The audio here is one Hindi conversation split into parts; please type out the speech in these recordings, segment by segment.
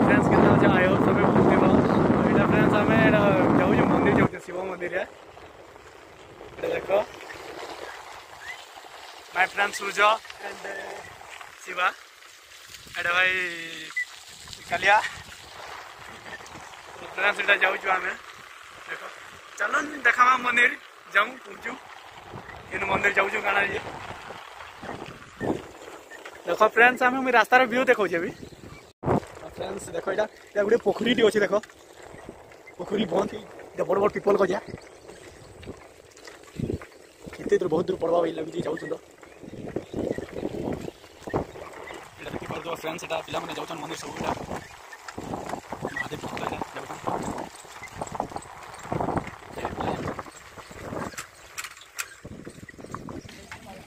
फ्रेंड्स के आई होप सब भूल फ्रेंड्स आम जाऊँ मंदिर जाऊँ शिव मंदिर देख my friend Surya and Shiva एटा भाई कालिया फ्रेंड्स एटा जाऊँ आम देख चलो देखा मंदिर जाऊँ पहुँचू इन मंदिर जाऊँ काना ये देख फ्रेंड्स आम मुझे रास्तार व्यू देखा अभी फ्रेंड्स देख यहाँ गोटे पोखरी अच्छे देख पोखरी बंद बड़ बड़ पीपल गजा केते दूर बहुत दूर पड़वा लगे जाऊँ तो देखिए फ्रेंड्स पे जाऊँ मंदिर सब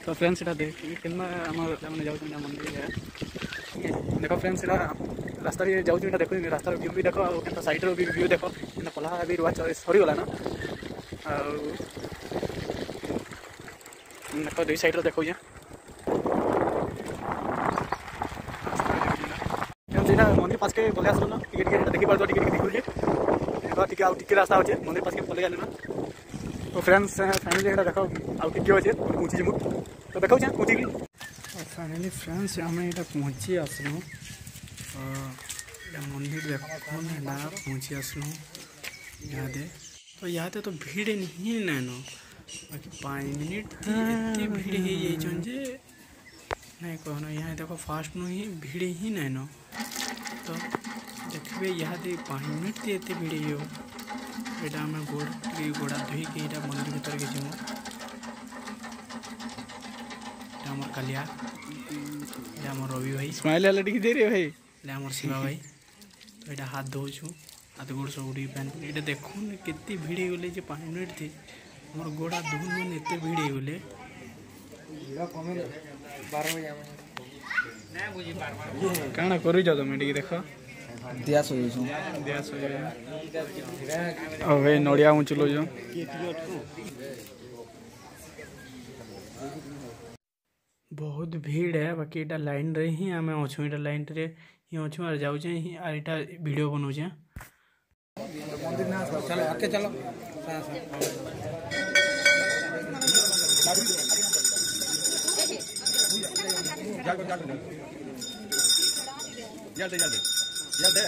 तो फ्रेंड्स देख कि जाऊँ मंदिर देख फ्रेंड्स रास्ता जाऊँ देख रास्तार व्यू भी देख साइड भी व्यू देख पला भी रुआ सरीगला ना देख दुई साइड देखो मंदिर पास के पलि आसल ना देखी पार देखी देखुचे रास्ता अच्छे मंदिर पास के पलि आने ना तो फ्रेंड्स फैमिली देख आउटे अच्छे पहुँची जीमु तो देखा पहुँची फाइनाली फ्रेंड्स आम यहाँ पहुँची आसलु मंदिर देख पहुँची आसलु यहाँ तो यहाँ तो भीड़ ही नाइन बाकी 5 मिनट एते भीड़ हो जे नहीं कहना यहाँ देखो फास्ट नु ही भीड़ ही नाइन तो देखिए यहाँ 5 मिनट एते भीड़ हो यहाँ आम गोड़ा धोईक यहाँ मंदिर भर के जीमु आम कालिया आम रवि भाई स्माइल दे रे भाई आम शिवा भाई तो यहाँ हाथ धोचु हाथ गोड़ सब पैन ये देखुन केते भीड़ गले 5 मिनट थी मोर गोड़ा धुन एत भीड़ गले काना कर तुम टे देख दिया भाई नड़िया उचल बहुत भीड़ है बाकी यहाँ लाइन रे ही आम अच्छे यहाँ लाइन रे ही अच्छे और जाऊँ यहाँ वीडियो बनाऊे मंदिर ना चलो आके चलो जल्दी जल्दी जल्दी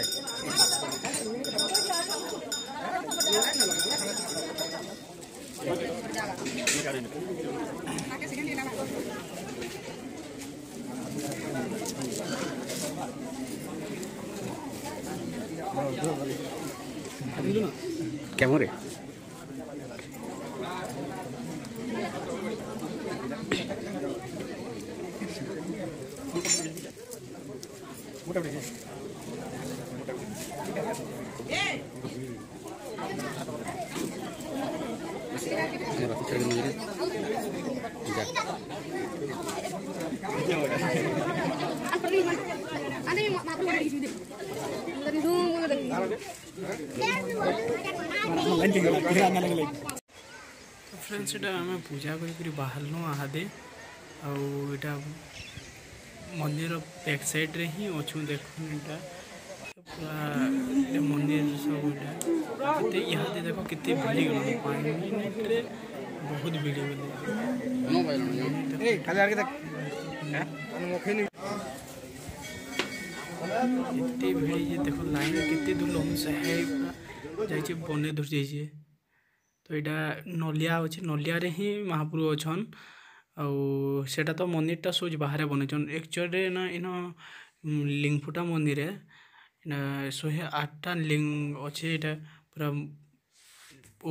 कैमरे फ्रेंड्स ये आम पूजा कर बाहर आहादे आटा मंदिर बैक साइड रे ही अच्छु देखुन यहाँ पूरा मंदिर सब यहाँ देख कितने भीड़ गल 5 मिनट रे बहुत भीड़ गले एते भीड़ देख लाइन केते दूर लम्बा है पूरा जाइए बने दूर जाइए तो यहाँ नलिया अच्छे नलिया रे ही महाप्रभु अच्छन आटा तो मंदिरटा सोच बाहर बनईन एक्चुअली ना इन लिंगफुटा मंदिर है 108टा लिंग अच्छे यहाँ पूरा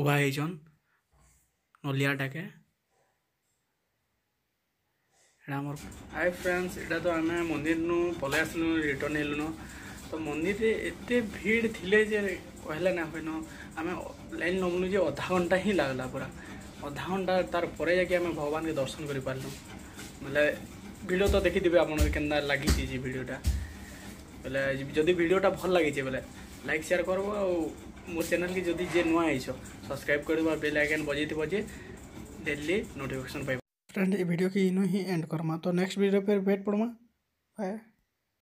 उभा होन नलियाटाके हाय फ्रेंड्स यहाँ तो आम मंदिर नु पलि आसलु रिटर्न हेलुन तो मंदिर रे एते भीड़ थिले जे कहले ना होइन आम लाइन नमुनु जे आधा घंटा ही लगला पूरा आधा घंटा तार परे जाके आम भगवान के दर्शन कर पार्लु बोले वीडियो तो देखिथे आप लगी वीडियोटा बोले जदि वीडियोटा भल लगी बोले लाइक शेयर करब मोर चैनल की जदि जे नुआ सब्सक्राइब कर बेल आइकन बजे जे डेली नोटिफिकेशन पाइब फ्रेंड ये वीडियो की इनो ही एंड करमा तो नेक्स्ट वीडियो पर वेट पड़मा बाय।